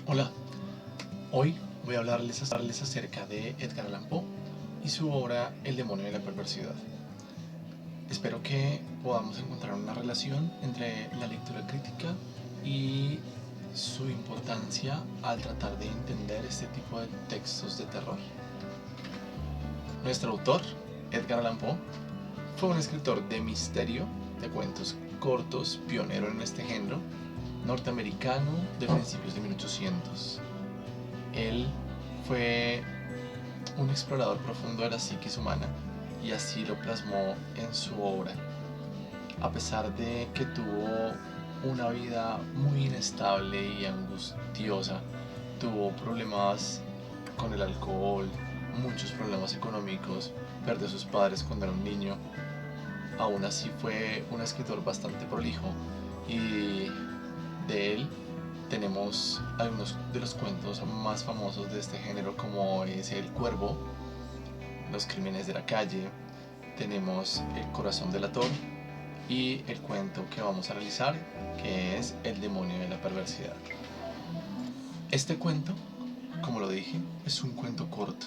Hola, hoy voy a hablarles acerca de Edgar Allan Poe y su obra El demonio de la perversidad. Espero que podamos encontrar una relación entre la lectura crítica y su importancia al tratar de entender este tipo de textos de terror. Nuestro autor, Edgar Allan Poe, fue un escritor de misterio, de cuentos cortos, pionero en este género, norteamericano de principios de 1800. Él fue un explorador profundo de la psiquis humana y así lo plasmó en su obra. A pesar de que tuvo una vida muy inestable y angustiosa, tuvo problemas con el alcohol, muchos problemas económicos, perdió a sus padres cuando era un niño. Aún así fue un escritor bastante prolijo y de él tenemos algunos de los cuentos más famosos de este género, como es El Cuervo, Los Crímenes de la Calle, tenemos El Corazón delator y el cuento que vamos a realizar, que es El demonio de la perversidad. Este cuento, como lo dije, es un cuento corto,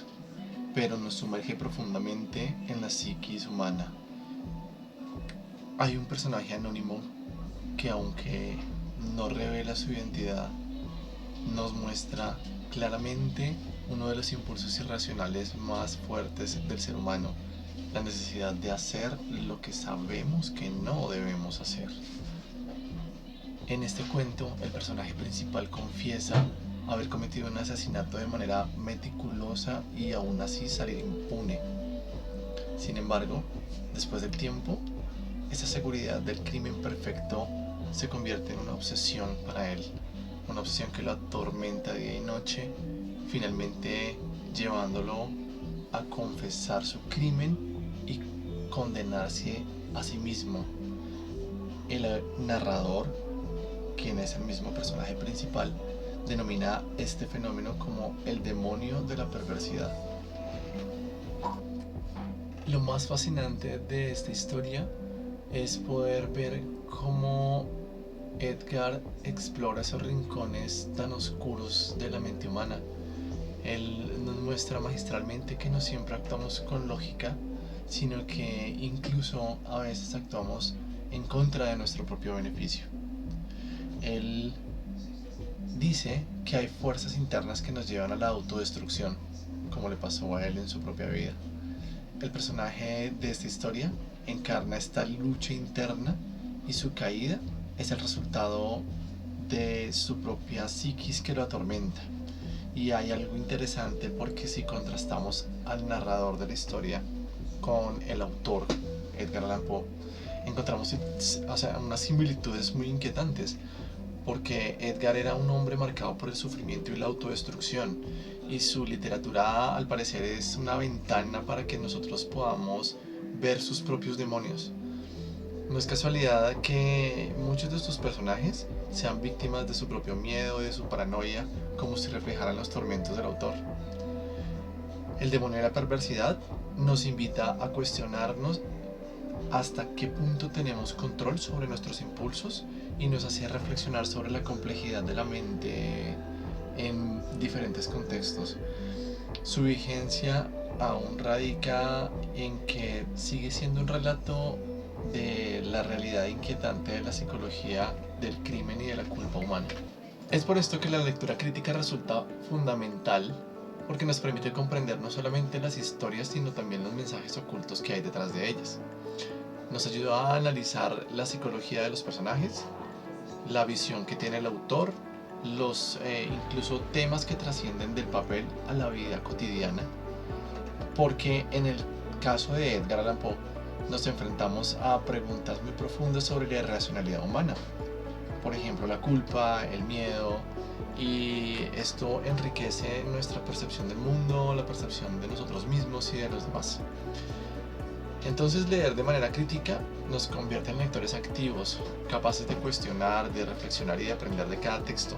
pero nos sumerge profundamente en la psiquis humana. Hay un personaje anónimo que, aunque no revela su identidad, nos muestra claramente uno de los impulsos irracionales más fuertes del ser humano, la necesidad de hacer lo que sabemos que no debemos hacer. En este cuento, el personaje principal confiesa haber cometido un asesinato de manera meticulosa y aún así salir impune. Sin embargo, después del tiempo, esa seguridad del crimen perfecto se convierte en una obsesión para él, una obsesión que lo atormenta día y noche, finalmente llevándolo a confesar su crimen y condenarse a sí mismo. El narrador, quien es el mismo personaje principal, denomina este fenómeno como el demonio de la perversidad. Lo más fascinante de esta historia es poder ver cómo Edgar explora esos rincones tan oscuros de la mente humana. Él nos muestra magistralmente que no siempre actuamos con lógica, sino que incluso a veces actuamos en contra de nuestro propio beneficio. Él dice que hay fuerzas internas que nos llevan a la autodestrucción, como le pasó a él en su propia vida. El personaje de esta historia encarna esta lucha interna y su caída es el resultado de su propia psiquis que lo atormenta. Y hay algo interesante porque si contrastamos al narrador de la historia con el autor, Edgar Allan Poe, encontramos unas similitudes muy inquietantes, porque Edgar era un hombre marcado por el sufrimiento y la autodestrucción, y su literatura al parecer es una ventana para que nosotros podamos ver sus propios demonios. No es casualidad que muchos de estos personajes sean víctimas de su propio miedo, de su paranoia, como si reflejaran los tormentos del autor. El demonio de la perversidad nos invita a cuestionarnos hasta qué punto tenemos control sobre nuestros impulsos y nos hace reflexionar sobre la complejidad de la mente en diferentes contextos. Su vigencia aún radica en que sigue siendo un relato de la realidad inquietante de la psicología del crimen y de la culpa humana. Es por esto que la lectura crítica resulta fundamental, porque nos permite comprender no solamente las historias, sino también los mensajes ocultos que hay detrás de ellas. Nos ayuda a analizar la psicología de los personajes, la visión que tiene el autor, los incluso temas que trascienden del papel a la vida cotidiana, porque en el caso de Edgar Allan Poe nos enfrentamos a preguntas muy profundas sobre la irracionalidad humana, por ejemplo la culpa, el miedo, y esto enriquece nuestra percepción del mundo, la percepción de nosotros mismos y de los demás. Entonces, leer de manera crítica nos convierte en lectores activos, capaces de cuestionar, de reflexionar y de aprender de cada texto.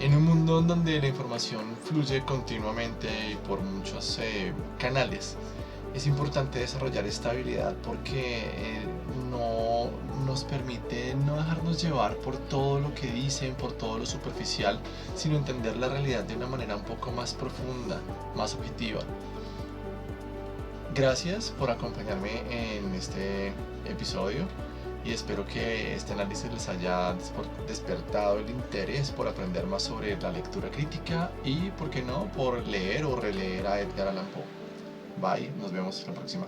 En un mundo donde la información fluye continuamente y por muchos canales, Es importante desarrollar esta habilidad porque no nos permite no dejarnos llevar por todo lo que dicen, por todo lo superficial, sino entender la realidad de una manera un poco más profunda, más objetiva. Gracias por acompañarme en este episodio y espero que este análisis les haya despertado el interés por aprender más sobre la lectura crítica y, por qué no, por leer o releer a Edgar Allan Poe. Bye, nos vemos la próxima.